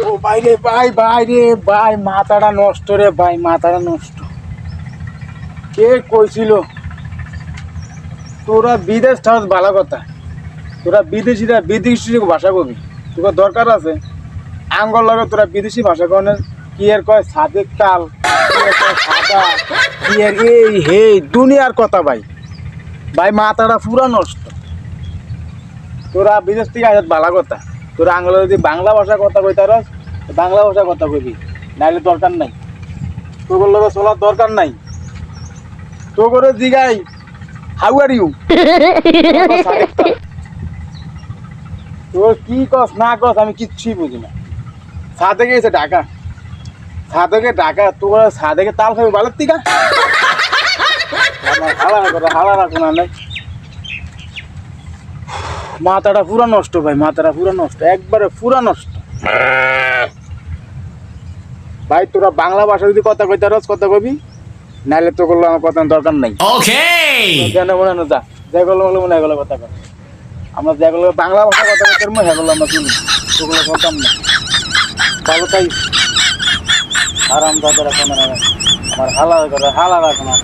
ও ভাই রে ভাই, ভাই রে ভাই, মাথাটা নষ্ট রে ভাই, মাথাটা নষ্ট। কে কইছিল তোরা বিদেশ থাকস? ভালো কথা, তোরা বিদেশিরা বিদেশি ভাষা কবি, তোর দরকার আছে আঙ্গল লাগে তোরা বিদেশি ভাষা কনে? কি এর কয় সাদেক তাল, কি এর কয় সাদা, কি এর এই হে দুনিয়ার কথা ভাই। ভাই মাথাটা পুরা নষ্ট। তোরা বিদেশ থেকে আসত ভালো কথা, তোরা আঙ্গলে যদি বাংলা ভাষা কথা কইতারস বাংলা ভাষা কথা কইবি, নাইলে দরকার নাই, তোর লগে চলার দরকার নাই। তো করে জিগাই হাউ আর ইউ, তোর কি কস না কস আমি কিচ্ছুই বুঝি না। সাথে গেছে ঢাকা, সাধকে ঢাকা, তোর সাধকে তাল খাবি ভালো তিকা। আমার হালা করে হালা রাখো না নাই, মাথাটা পুরা নষ্ট ভাই, মাথাটা পুরা নষ্ট, একবারে পুরা নষ্ট। ভাই তোরা বাংলা ভাষা যদি কথা কইতে রস কথা কবি, নাইলে তো করলো আমার কথা দরকার নাই। কেন মনে না যা যেগুলো বলে মনে এগুলো কথা কর, আমরা যেগুলো বাংলা ভাষা কথা কইতে সেগুলো আমরা শুনি, সেগুলো বলতাম না। ভালো তাই আরাম দাদা রাখো না, আমার হালা করে হালা রাখো না।